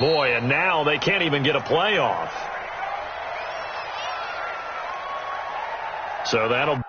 Boy, and now they can't even get a playoff. So that'll...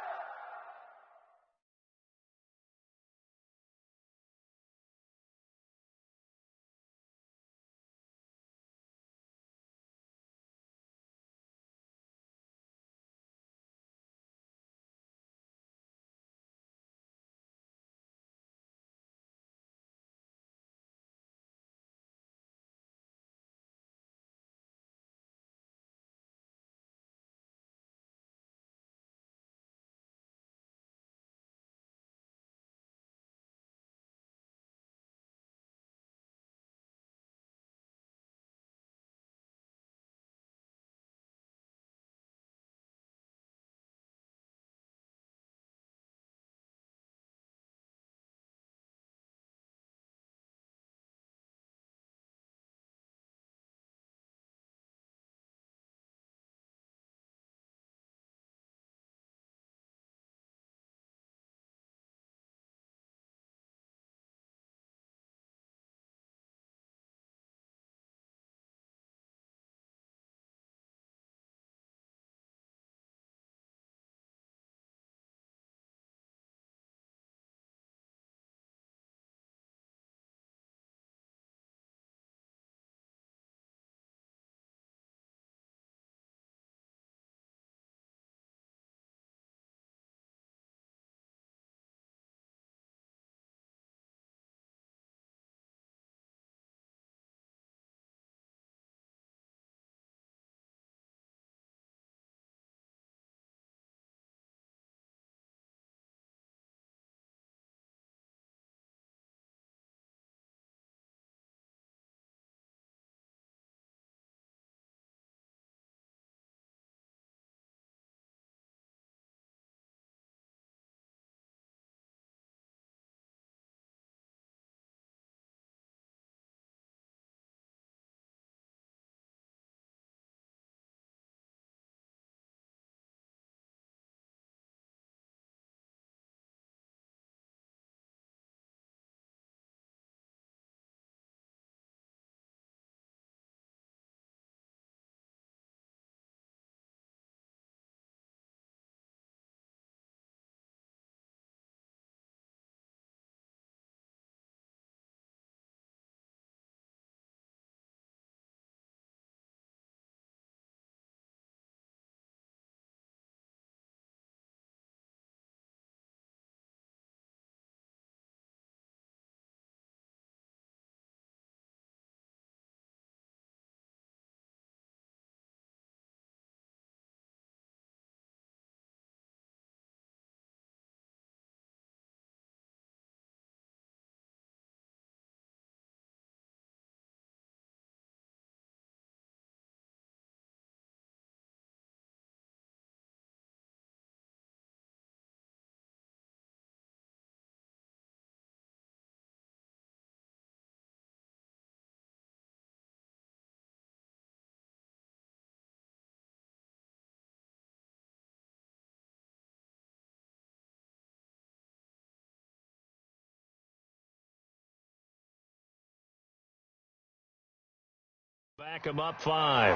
Back them up 5.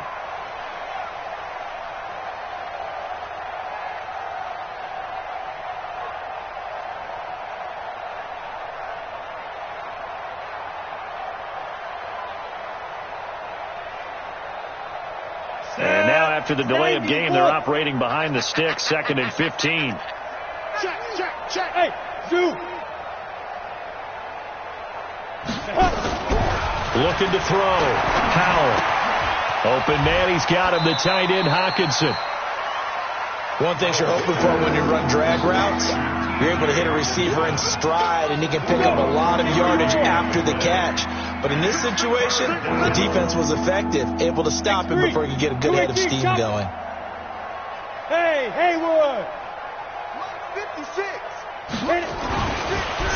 And now after the delay of game, they're operating behind the sticks, 2nd and 15. Check. Hey, Zoo. Looking to throw. Howell. Open man, he's got him. The tight end, Hawkinson. One thing you're hoping for when you run drag routes, you're able to hit a receiver in stride, and he can pick up a lot of yardage after the catch. But in this situation, the defense was effective, able to stop him before he could get a good head of steam going. Hey, Haywood. 56.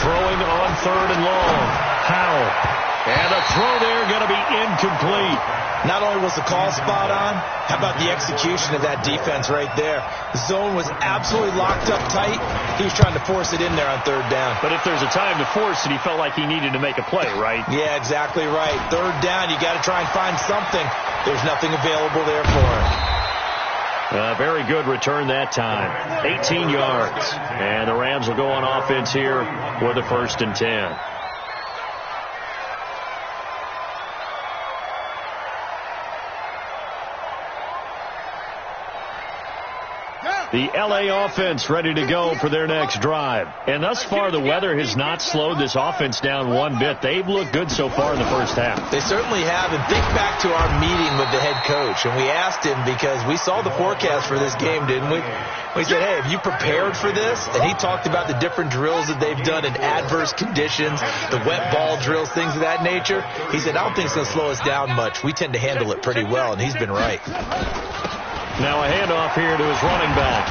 Throwing on 3rd and long. Howell. And a throw there going to be incomplete. Not only was the call spot on, how about the execution of that defense right there? The zone was absolutely locked up tight. He was trying to force it in there on third down. But if there's a time to force it, he felt like he needed to make a play, right? Yeah, exactly right. Third down, you got to try and find something. There's nothing available there for him. Very good return that time. 18 yards. And the Rams will go on offense here with a 1st and 10. The L.A. offense ready to go for their next drive. And thus far, the weather has not slowed this offense down one bit. They've looked good so far in the first half. They certainly have. And think back to our meeting with the head coach. And we asked him, because we saw the forecast for this game, didn't we? We said, hey, have you prepared for this? And he talked about the different drills that they've done in adverse conditions, the wet ball drills, things of that nature. He said, I don't think it's going to slow us down much. We tend to handle it pretty well, and he's been right. Now a handoff here to his running back.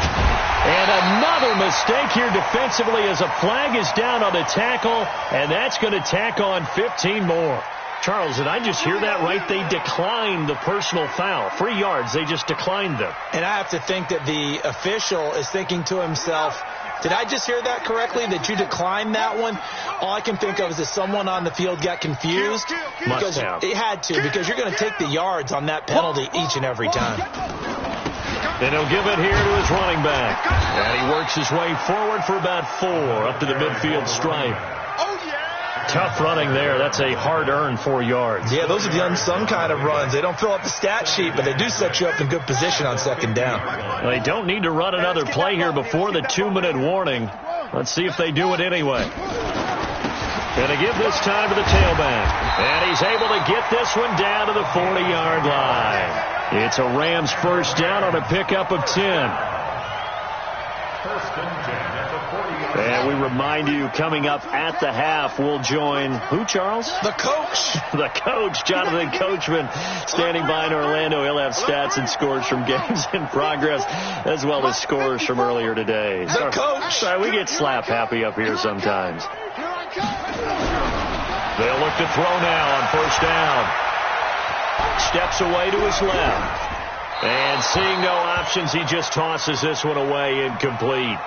And another mistake here defensively as a flag is down on the tackle, and that's going to tack on 15 more. Charles, did I just hear that right? They declined the personal foul. 3 yards, they just declined them. And I have to think that the official is thinking to himself, did I just hear that correctly, that you declined that one? All I can think of is that someone on the field got confused. Must have. It had to, because you're going to take the yards on that penalty each and every time. And he'll give it here to his running back. And he works his way forward for about 4 up to the midfield stripe. Tough running there. That's a hard-earned 4 yards. Yeah, those are the unsung kind of runs. They don't fill up the stat sheet, but they do set you up in good position on second down. They don't need to run another play here before the 2-minute warning. Let's see if they do it anyway. Going to give this time to the tailback. And he's able to get this one down to the 40-yard line. It's a Rams first down on a pickup of 10. And we remind you, coming up at the half, we'll join who, Charles? The coach. The coach, Jonathan Coachman, standing by in Orlando. He'll have stats and scores from games in progress, as well as scores from earlier today. The coach. Sorry, we get slap happy up here sometimes. They'll look to throw now on first down. Steps away to his left. And seeing no options, he just tosses this one away, incomplete.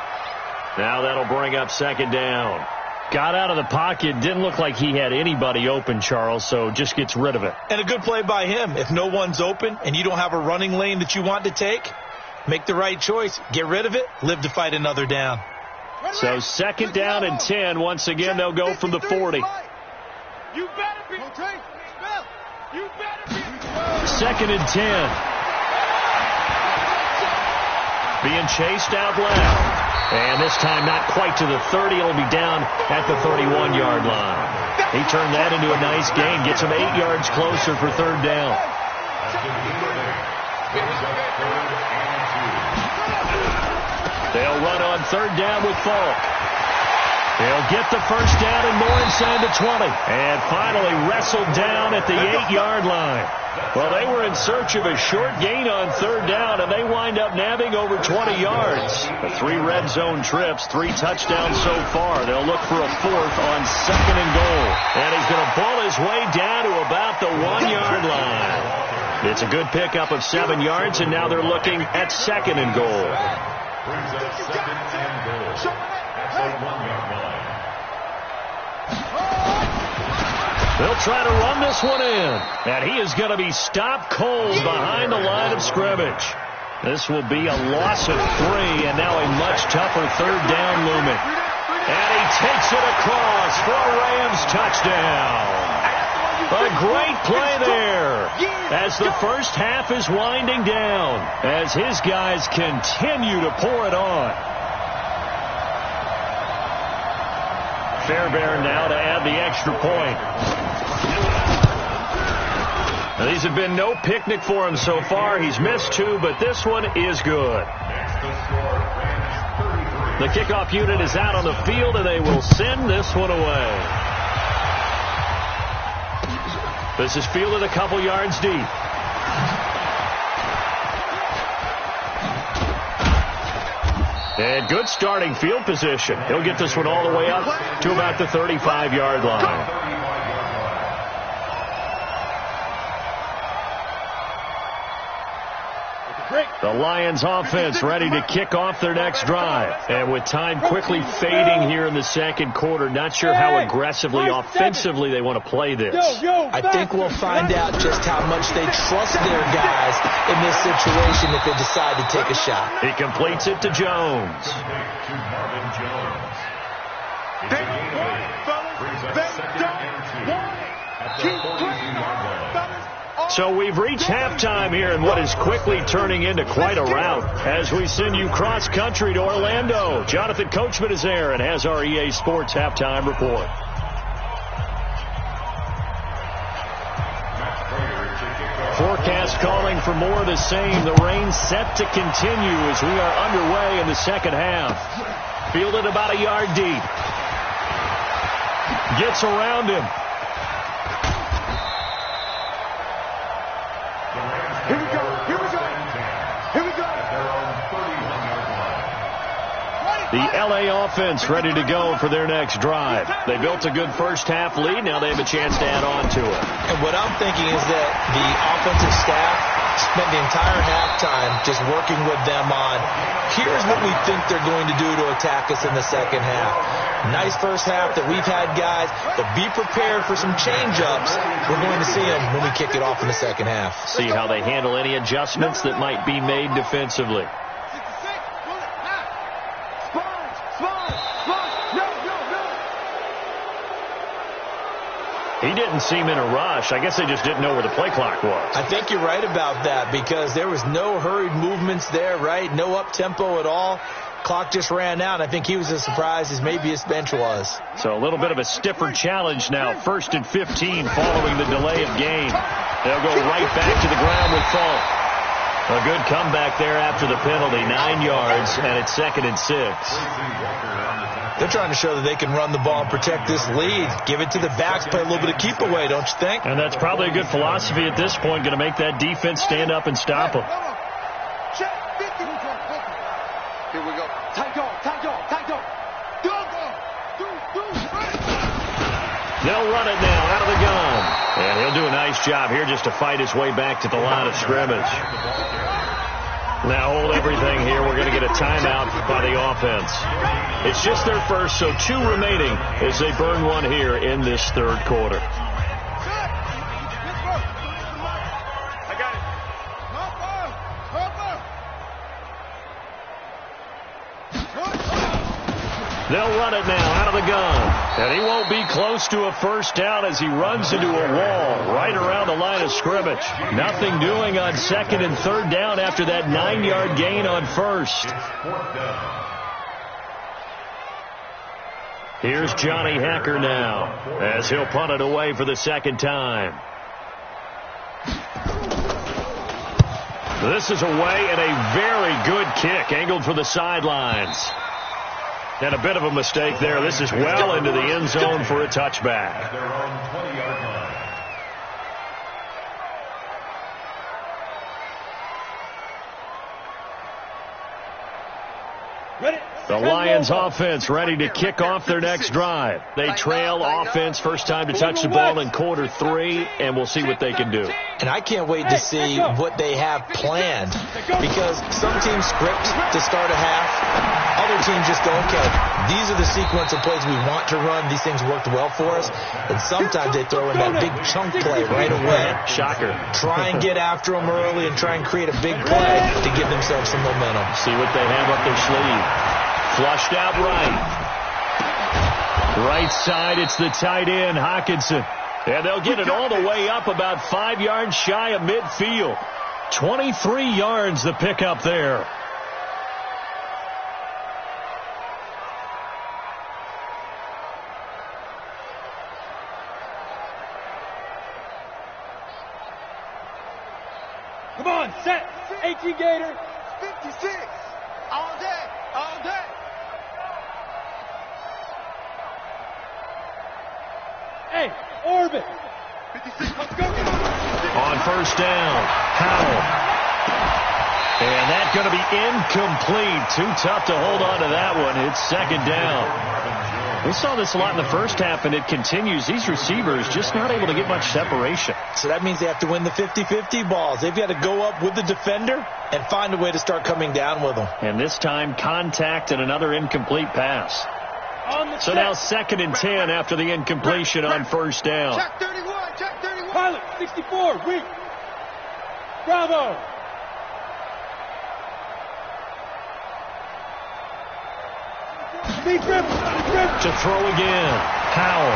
Now that'll bring up second down. Got out of the pocket. Didn't look like he had anybody open, Charles, so just gets rid of it. And a good play by him. If no one's open and you don't have a running lane that you want to take, make the right choice. Get rid of it. Live to fight another down. So second down and 10. Once again, they'll go from the 40. You better be. You better be. Second and 10. Being chased out left. And this time not quite to the 30. It'll be down at the 31-yard line. He turned that into a nice gain. Gets him 8 yards closer for third down. They'll run on third down with Falk. They'll get the first down and more inside the 20. And finally wrestled down at the 8-yard line. Well, they were in search of a short gain on third down, and they wind up nabbing over 20 yards. The 3 red zone trips, 3 touchdowns so far. They'll look for a 4th on second and goal. And he's going to pull his way down to about the 1-yard line. It's a good pickup of 7 yards, and now they're looking at second and goal. Brings up second and goal at the 1-yard line. They'll try to run this one in. And he is going to be stopped cold behind the line of scrimmage. This will be a loss of 3, and now a much tougher third down looming. And he takes it across for a Rams touchdown. A great play there as the first half is winding down, as his guys continue to pour it on. Fairbairn now to add the extra point. Now, these have been no picnic for him so far. He's missed 2, but this one is good. The kickoff unit is out on the field, and they will send this one away. This is fielded a couple yards deep. And good starting field position. He'll get this one all the way up to about the 35-yard line. The Lions offense ready to kick off their next drive. And with time quickly fading here in the second quarter, not sure how aggressively, offensively they want to play this. I think we'll find out just how much they trust their guys in this situation if they decide to take a shot. He completes it to Jones. So we've reached halftime here in what is quickly turning into quite a rout as we send you cross-country to Orlando. Jonathan Coachman is there and has our EA Sports halftime report. Forecast calling for more of the same. The rain set to continue as we are underway in the second half. Fielded about a yard deep. Gets around him. Here we go. Here we go. Here we go. The LA offense ready to go for their next drive. They built a good first half lead. Now they have a chance to add on to it. And what I'm thinking is that the offensive staff spent the entire halftime just working with them on, here's what we think they're going to do to attack us in the second half. Nice first half that we've had, guys, but be prepared for some change-ups. We're going to see them when we kick it off in the second half. See how they handle any adjustments that might be made defensively. He didn't seem in a rush. I guess they just didn't know where the play clock was. I think you're right about that because there was no hurried movements there, right? No up-tempo at all. Clock just ran out. I think he was as surprised as maybe his bench was. So a little bit of a stiffer challenge now. 1st and 15 following the delay of game. They'll go right back to the ground with Falk. A good comeback there after the penalty. 9 yards, and it's 2nd and 6. They're trying to show that they can run the ball and protect this lead. Give it to the backs, play a little bit of keep away, don't you think? And that's probably a good philosophy at this point. Going to make that defense stand up and stop them. Here we go. Tight go. They'll run it now out of the gun. And he'll do a nice job here just to fight his way back to the line of scrimmage. Now hold everything here. We're going to get a timeout by the offense. It's just their first, so 2 remaining as they burn one here in this third quarter. I got it. They'll run it now out of the gun. And he won't be close to a first down as he runs into a wall right around the line of scrimmage. Nothing doing on 2nd and 3rd down after that 9-yard gain on 1st. Here's Johnny Hacker now as he'll punt it away for the 2nd time. This is away and a very good kick angled for the sidelines. And a bit of a mistake there. This is well into the end zone for a touchback. At their own 20-yard line. The Lions offense ready to kick off their next drive. They trail offense first time to touch the ball in quarter 3, and we'll see what they can do. And I can't wait to see what they have planned because some teams script to start a half. Other teams just go, okay, these are the sequence of plays we want to run. These things worked well for us. And sometimes they throw in that big chunk play right away. Shocker. Try and get after them early and try and create a big play to give themselves some momentum. See what they have up their sleeve. Flushed out right. Right side, it's the tight end, Hockenson. And they'll get it all the way up about 5 yards shy of midfield. 23 yards the pickup there. Come on, set. 18 Gator. 56. All day. All day. Hey, orbit. 56. Let's go. On first down, Howell. And that's going to be incomplete. Too tough to hold on to that one. It's 2nd down. We saw this a lot in the first half, and it continues. These receivers just not able to get much separation. So that means they have to win the 50-50 balls. They've got to go up with the defender and find a way to start coming down with them. And this time, contact and another incomplete pass. So now 2nd and 10 after the incompletion on first down. Check 31, check 31. Pilot, 64, weak. Bravo. To throw again. Powell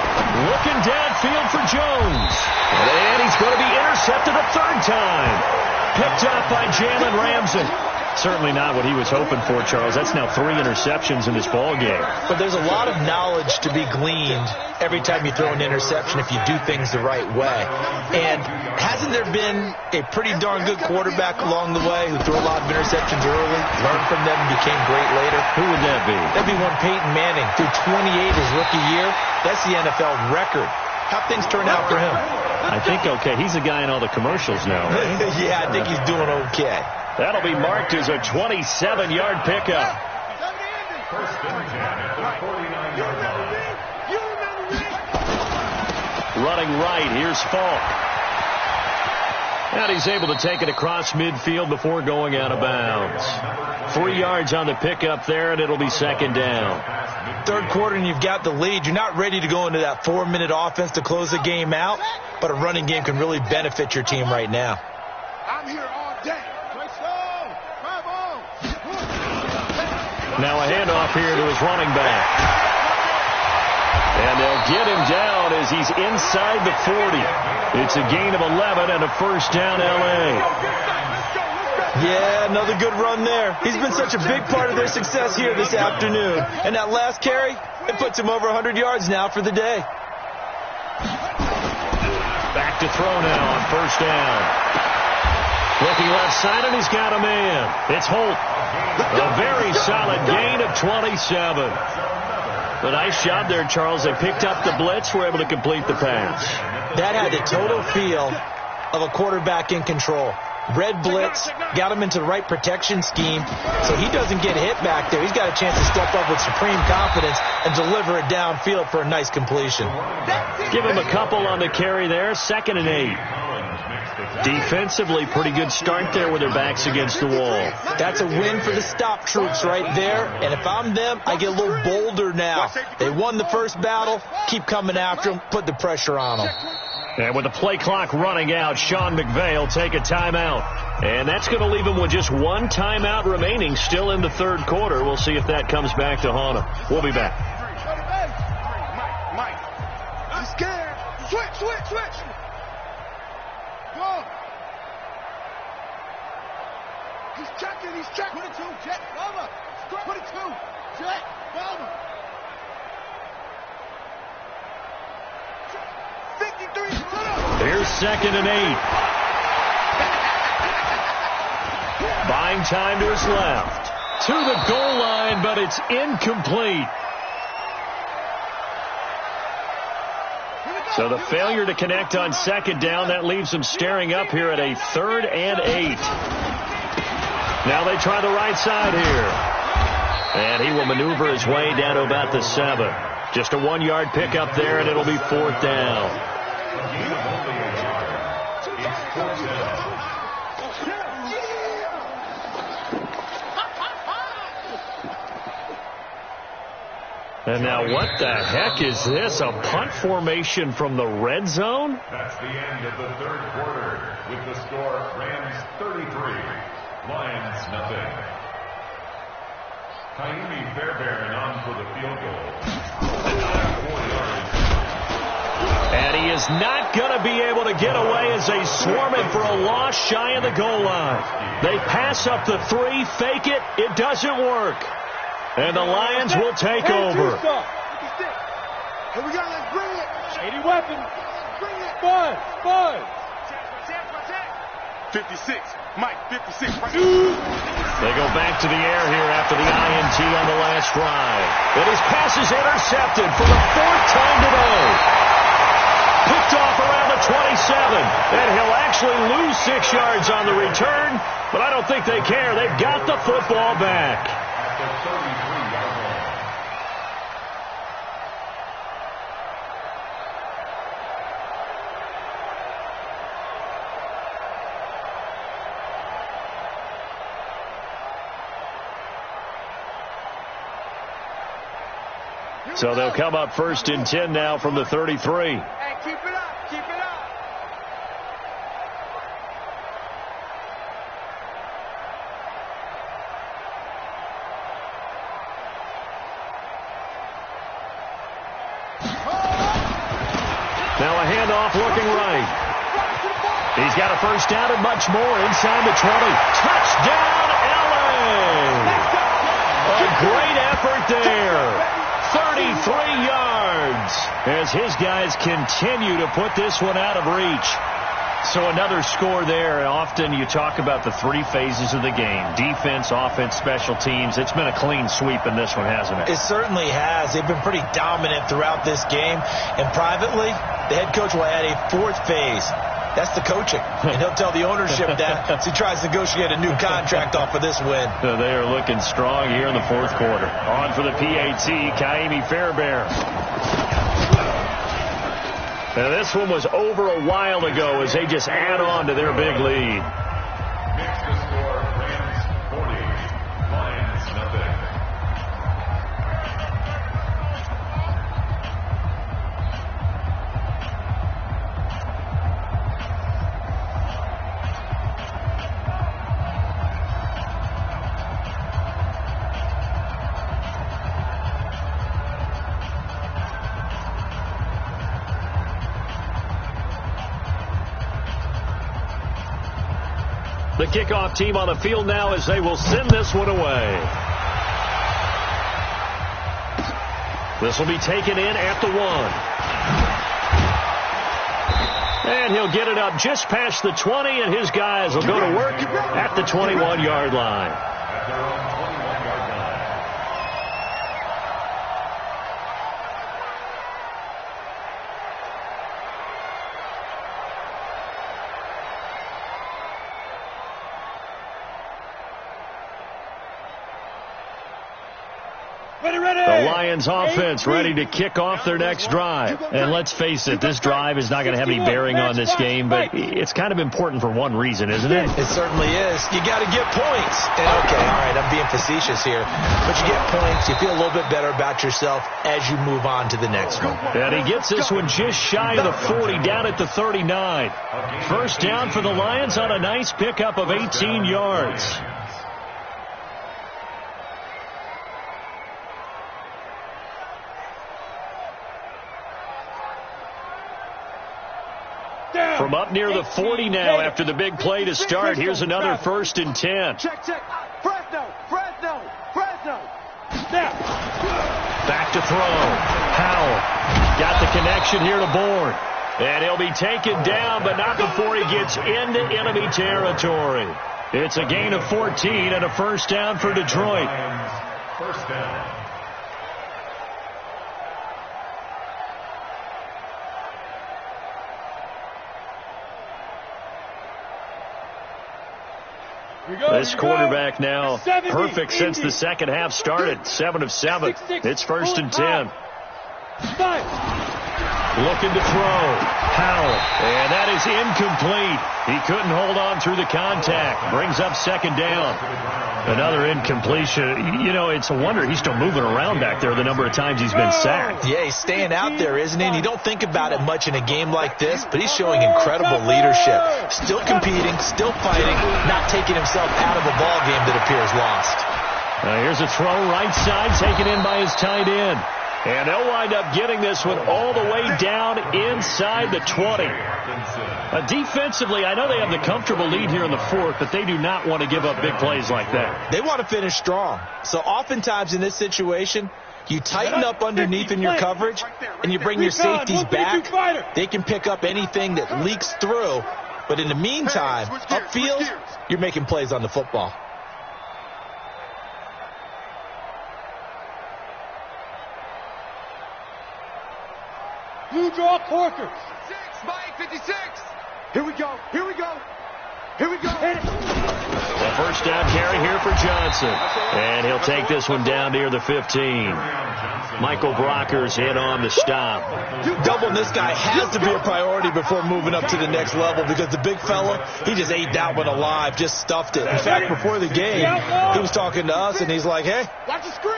looking downfield for Jones. And he's going to be intercepted a 3rd time. Picked up by Jalen Ramsey. Certainly not what he was hoping for, Charles. That's now 3 interceptions in this ball game. But there's a lot of knowledge to be gleaned every time you throw an interception if you do things the right way. And hasn't there been a pretty darn good quarterback along the way who threw a lot of interceptions early, learned from them, and became great later? Who would that be? That'd be one Peyton Manning, threw 28 his rookie year. That's the NFL record. How'd things turn out for him? I think okay. He's the guy in all the commercials now. Right? Yeah, I think he's doing okay. That'll be marked as a 27-yard pickup. First and 10 at the 49-yard line. Running right, here's Falk. And he's able to take it across midfield before going out of bounds. 3 yards on the pickup there, and it'll be 2nd down. 3rd quarter, and you've got the lead. You're not ready to go into that 4-minute offense to close the game out, but a running game can really benefit your team right now. I'm here all day. Now a handoff here to his running back. And they'll get him down as he's inside the 40. It's a gain of 11 and a 1st down, L.A. Yeah, another good run there. He's been such a big part of their success here this afternoon. And that last carry, it puts him over 100 yards now for the day. Back to throw now on 1st down. Looking left side, and he's got a man. It's Holt. A very solid gain of 27. A nice job there, Charles. They picked up the blitz, were able to complete the pass. That had the total feel of a quarterback in control. Red blitz, got him into the right protection scheme, so he doesn't get hit back there. He's got a chance to step up with supreme confidence and deliver it downfield for a nice completion. Give him a couple on the carry there, 2nd and 8. Defensively, pretty good start there with their backs against the wall. That's a win for the stop troops right there. And if I'm them, I get a little bolder now. They won the first battle. Keep coming after them. Put the pressure on them. And with the play clock running out, Sean McVay will take a timeout. And that's going to leave him with just 1 timeout remaining still in the 3rd quarter. We'll see if that comes back to haunt him. We'll be back. Mike. I'm scared. Switch. Go. He's checking. 22, check. Over. 22, check. Over. 53. Here's 2nd and 8. Buying time to his left. To the goal line, but it's incomplete. So the failure to connect on 2nd down, that leaves them staring up here at a 3rd and 8. Now they try the right side here. And he will maneuver his way down to about the 7. Just a 1-yard pickup there, and it'll be 4th down. And now what the heck is this? A punt formation from the red zone? That's the end of the 3rd quarter with the score Rams 33, Lions nothing. Kaimi Fairbairn on for the field goal. And he is not going to be able to get away as they swarm him for a loss shy of the goal line. They pass up the 3, fake it. It doesn't work. And the Lions will take over. Here we go, let's bring it. 80 weapons. Bring it. Buzz. 56. Mike, 56. Right. They go back to the air here after the INT on the last drive. And his pass is intercepted for the 4th time today. Picked off around the 27. And he'll actually lose 6 yards on the return. But I don't think they care. They've got the football back. So they'll come up 1st and 10 now from the 33. Hey, keep it up. Keep it up. Now a handoff looking right. He's got a first down and much more inside the 20. Touchdown, LA! A great effort there. 33 yards as his guys continue to put this one out of reach. So another score there. Often you talk about the 3 phases of the game: defense, offense, special teams. It's been a clean sweep in this one, hasn't it? It certainly has. They've been pretty dominant throughout this game. And privately, the head coach will add a 4th phase. That's the coaching. And he'll tell the ownership that as he tries to negotiate a new contract off of this win. So they are looking strong here in the 4th quarter. On for the PAT, Kaimi Fairbairn. Now this one was over a while ago as they just add on to their big lead. Makes the score Rams 40, Lions nothing. The kickoff team on the field now as they will send this one away. This will be taken in at the 1. And he'll get it up just past the 20, and his guys will go to work at the 21-yard line. At their own 21-yard line. The Lions offense ready to kick off their next drive. And let's face it, this drive is not going to have any bearing on this game, but it's kind of important for one reason, isn't it? It certainly is. You got to get points. And okay, all right, I'm being facetious here. But you get points, you feel a little bit better about yourself as you move on to the next one. And he gets this one just shy of the 40, down at the 39. First down for the Lions on a nice pickup of 18 yards. From up near the 40 now after the big play to start. Here's another 1st and 10. Check. Fresno. Snap. Back to throw. Howell got the connection here to Bourne. And he'll be taken down, but not before he gets into enemy territory. It's a gain of 14 and a first down for Detroit. First down. This quarterback now perfect since the second half started. 7 of 7. It's 1st and 10. Looking to throw. Howell. And that is incomplete. He couldn't hold on through the contact. Brings up 2nd down. Another incompletion. You know, it's a wonder he's still moving around back there the number of times he's been sacked. Yeah, he's staying out there, isn't he? And you don't think about it much in a game like this, but he's showing incredible leadership. Still competing, still fighting, not taking himself out of a ball game that appears lost. Here's a throw right side, taken in by his tight end. And they'll wind up getting this one all the way down inside the 20. Defensively, I know they have the comfortable lead here in the 4th, but they do not want to give up big plays like that. They want to finish strong. So oftentimes in this situation, you tighten up underneath in your coverage, and you bring your safeties back. They can pick up anything that leaks through. But in the meantime, upfield, you're making plays on the football. Blue draw Corker. 6 by 56. Here we go. Here we go. Hit it. A first down carry here for Johnson. And he'll take this one down near the 15. Michael Brocker's in on the stop. Doubling this guy has to be a priority before moving up to the next level because the big fella, he just ate that one alive, just stuffed it. In fact, before the game, he was talking to us, and he's like, hey,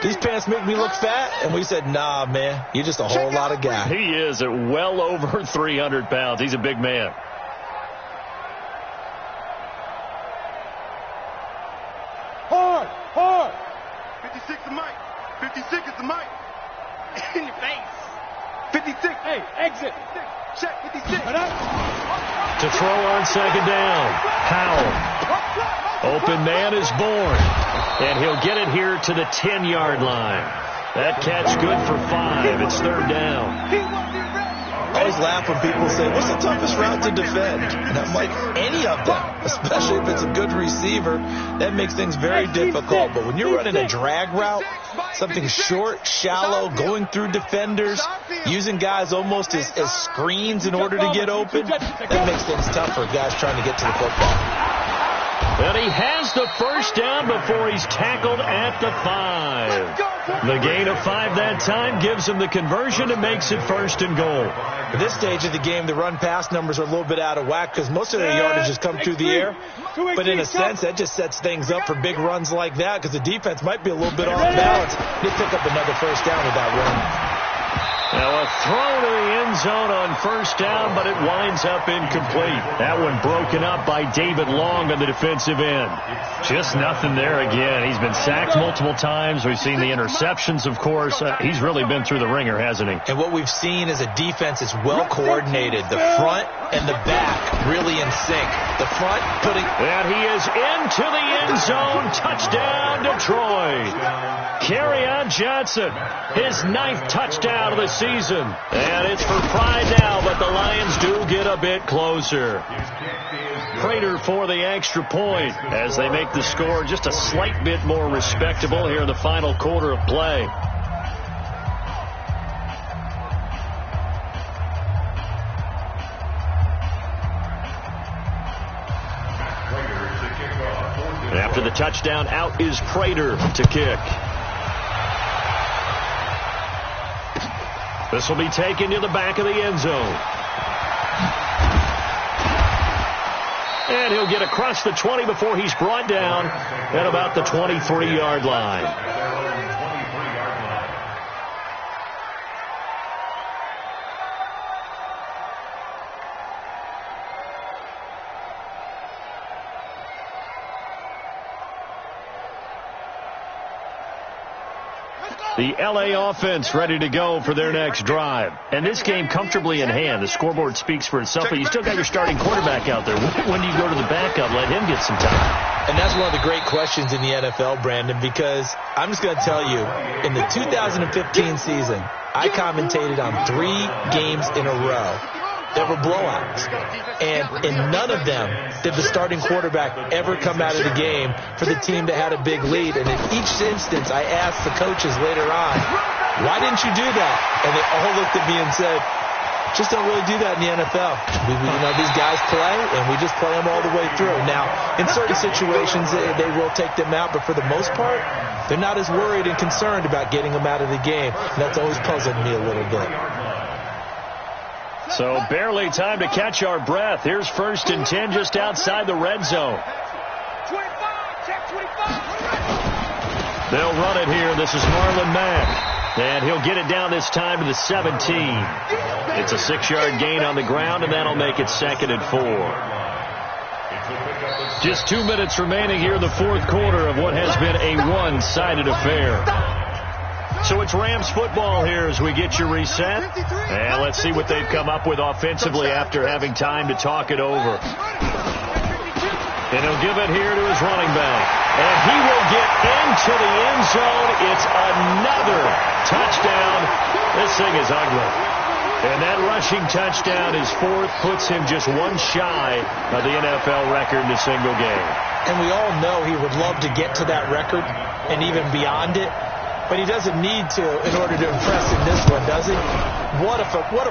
these pants make me look fat. And we said, nah, man, you're just a whole lot of guy. He is at well over 300 pounds. He's a big man. Hard. 56 is Mike. 56 is the Mike. In your face. 56. Hey, exit. Check 56. To throw on second down. Powell. Open man is born. And he'll get it here to the 10-yard line. That catch good for 5. It's third down. I always laugh when people say, what's the toughest route to defend? And I'm like, any of them, especially if it's a good receiver. That makes things very difficult. But when you're running a drag route, something short, shallow, going through defenders, using guys almost as screens in order to get open, that makes things tough for guys trying to get to the football. And he has the first down before he's tackled at the 5. The gain of 5 that time gives him the conversion and makes it first and goal. At this stage of the game, the run-pass numbers are a little bit out of whack because most of their yardage has come through the air. But in a sense, that just sets things up for big runs like that because the defense might be a little bit off balance. They pick up another first down with that run. Now a throw to the end zone on first down, but it winds up incomplete. That one broken up by David Long on the defensive end. Just nothing there again. He's been sacked multiple times. We've seen the interceptions, of course. He's really been through the ringer, hasn't he? And what we've seen is a defense that's well coordinated. The front and the back really in sync. The front putting... And he is into the end zone. Touchdown, Detroit. Kerryon Johnson, his 9th touchdown of the season. And it's for pride now, but the Lions do get a bit closer. Prater for the extra point as they make the score just a slight bit more respectable here in the final quarter of play. And after the touchdown, out is Prater to kick. This will be taken to the back of the end zone. And he'll get across the 20 before he's brought down at about the 23-yard line. The L.A. offense ready to go for their next drive. And this game comfortably in hand. The scoreboard speaks for itself, but you still got your starting quarterback out there. When do you go to the backup? Let him get some time. And that's one of the great questions in the NFL, Brandon, because I'm just going to tell you, in the 2015 season, I commentated on 3 games in a row. There were blowouts. And in none of them did the starting quarterback ever come out of the game for the team that had a big lead. And in each instance, I asked the coaches later on, why didn't you do that? And they all looked at me and said, just don't really do that in the NFL. These guys play, and we just play them all the way through. Now, in certain situations, they will take them out, but for the most part, they're not as worried and concerned about getting them out of the game. And that's always puzzled me a little bit. So barely time to catch our breath. Here's 1st and 10 just outside the red zone. 25, check 25. They'll run it here. This is Marlon Mack. And he'll get it down this time to the 17. It's a 6-yard gain on the ground, and that'll make it 2nd and 4. Just 2 minutes remaining here in the fourth quarter of what has been a one-sided affair. So it's Rams football here as we get you reset. And let's see what they've come up with offensively after having time to talk it over. And he'll give it here to his running back. And he will get into the end zone. It's another touchdown. This thing is ugly. And that rushing touchdown, his 4th, puts him just one shy of the NFL record in a single game. And we all know he would love to get to that record and even beyond it. but he doesn't need to in order to impress in this one, does he? What a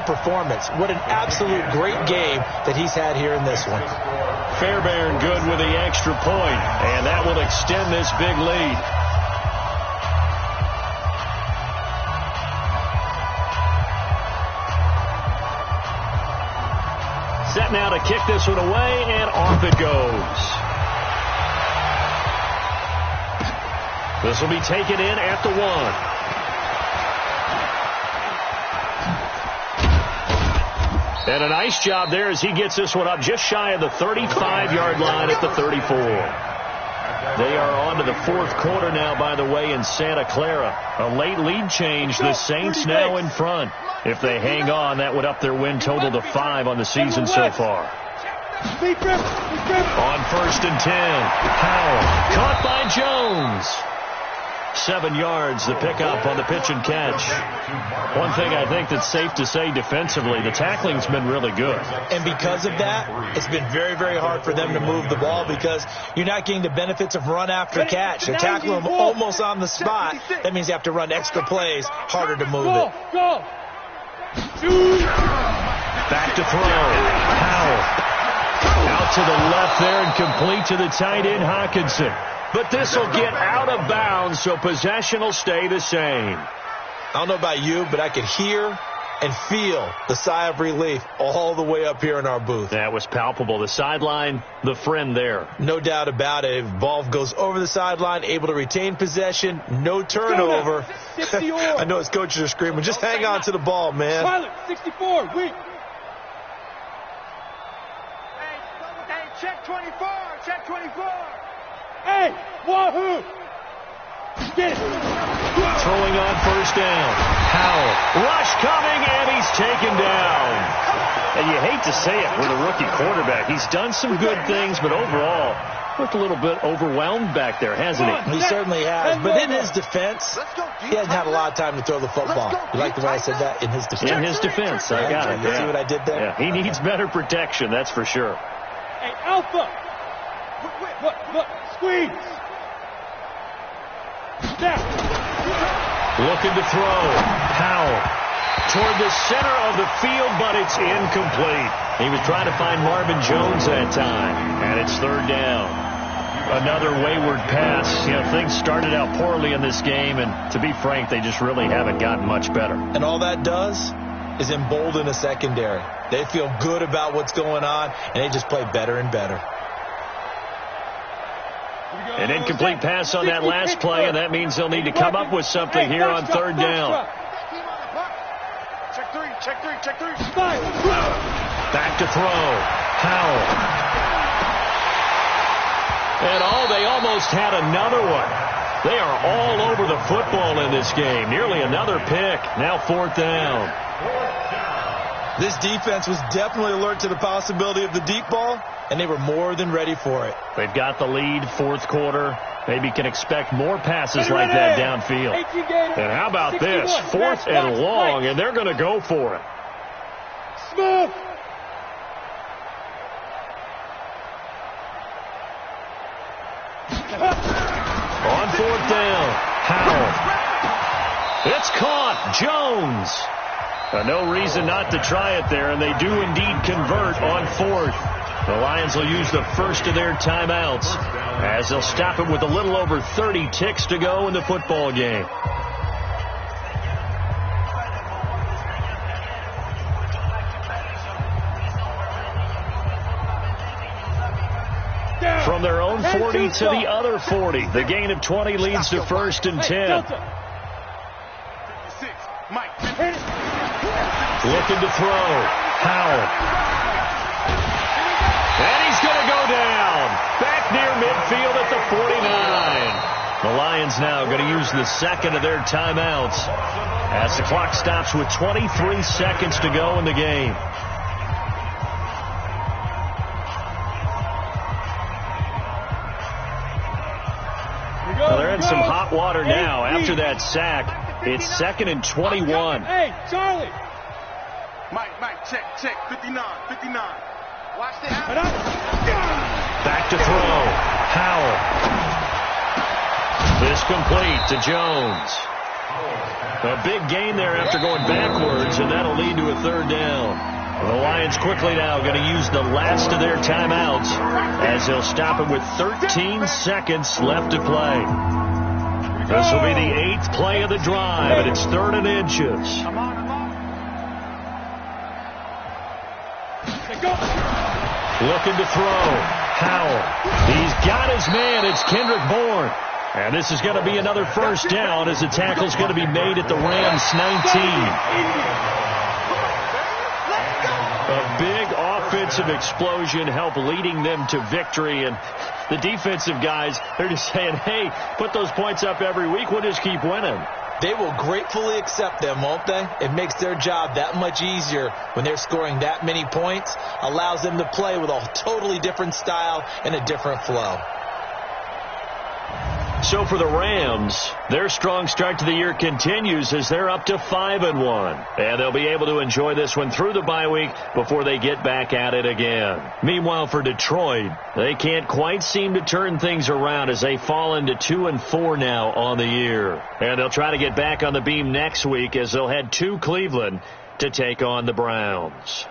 performance. What an absolute great game that he's had here in this one. Fairbairn good with the extra point, and that will extend this big lead. Set now to kick this one away, and off it goes. This will be taken in at the 1. And a nice job there as he gets this one up just shy of the 35-yard line at the 34. They are on to the fourth quarter now, by the way, in Santa Clara. A late lead change. The Saints now in front. If they hang on, that would up their win total to 5 on the season so far. On 1st and 10, Powell caught by Jones. 7 yards, the pickup on the pitch and catch. One thing I think that's safe to say defensively, the tackling's been really good. And because of that, it's been very, very hard for them to move the ball because you're not getting the benefits of run after catch. They're tackling them almost on the spot. That means you have to run extra plays, harder to move it. Back to throw. Powell. Out to the left there and complete to the tight end, Hawkinson. But this will get out of bounds, so possession will stay the same. I don't know about you, but I could hear and feel the sigh of relief all the way up here in our booth. That was palpable. The sideline, the friend there. No doubt about it. If ball goes over the sideline, able to retain possession, no turnover. I know his coaches are screaming, just hang on to the ball, man. Pilot, 64, weak. Hey, check 24, check 24. Hey, wahoo! Get it. Throwing on 1st down. Powell. Rush coming, and he's taken down. And you hate to say it with a rookie quarterback. He's done some good things, but overall, looked a little bit overwhelmed back there, hasn't he? He certainly has. But in his defense, he hasn't had a lot of time to throw the football. You like the way I said that? In his defense. In his defense. I got it. You see what I did there? Yeah, he needs better protection, that's for sure. Hey, Alpha. Look, squeeze. Now. Looking to throw. Powell. Toward the center of the field, but it's incomplete. He was trying to find Marvin Jones that time, and it's 3rd down. Another wayward pass. You know, things started out poorly in this game, and to be frank, they just really haven't gotten much better. And all that does is embolden the secondary. They feel good about what's going on, and they just play better and better. An incomplete pass on that last play, and that means they'll need to come up with something here on 3rd down. Check three. Back to throw. Powell. And they almost had another one. They are all over the football in this game. Nearly another pick. Now 4th down. This defense was definitely alert to the possibility of the deep ball, and they were more than ready for it. They've got the lead, 4th quarter. Maybe can expect more passes like that downfield. And how about this? 4th and long, and they're going to go for it. Smooth. On 4th down, Powell. It's caught. Jones. No reason not to try it there, and they do indeed convert on 4th. The Lions will use the first of their timeouts as they'll stop it with a little over 30 ticks to go in the football game. From their own 40 to the other 40. The gain of 20 leads to 1st and 10. Looking to throw. Powell. And he's going to go down. Back near midfield at the 49. The Lions now going to use the second of their timeouts as the clock stops with 23 seconds to go in the game. Well, they're in some hot water now after that sack. It's 2nd and 21. Hey, Charlie. Mike, check, 59. Watch the Back to throw. Powell. This complete to Jones. A big gain there after going backwards, and that'll lead to a third down. The Lions quickly now going to use the last of their timeouts as they'll stop it with 13 seconds left to play. This will be the 8th play of the drive, and it's 3rd and inches. Looking to throw. Howell. He's got his man. It's Kendrick Bourne. And this is going to be another first down as the tackle's going to be made at the Rams 19. A big offensive explosion helped leading them to victory. And the defensive guys, they're just saying, hey, put those points up every week. We'll just keep winning. They will gratefully accept them, won't they? It makes their job that much easier when they're scoring that many points. Allows them to play with a totally different style and a different flow. So for the Rams, their strong start to the year continues as they're up to 5-1. And they'll be able to enjoy this one through the bye week before they get back at it again. Meanwhile, for Detroit, they can't quite seem to turn things around as they fall into 2-4 now on the year. And they'll try to get back on the beam next week as they'll head to Cleveland to take on the Browns.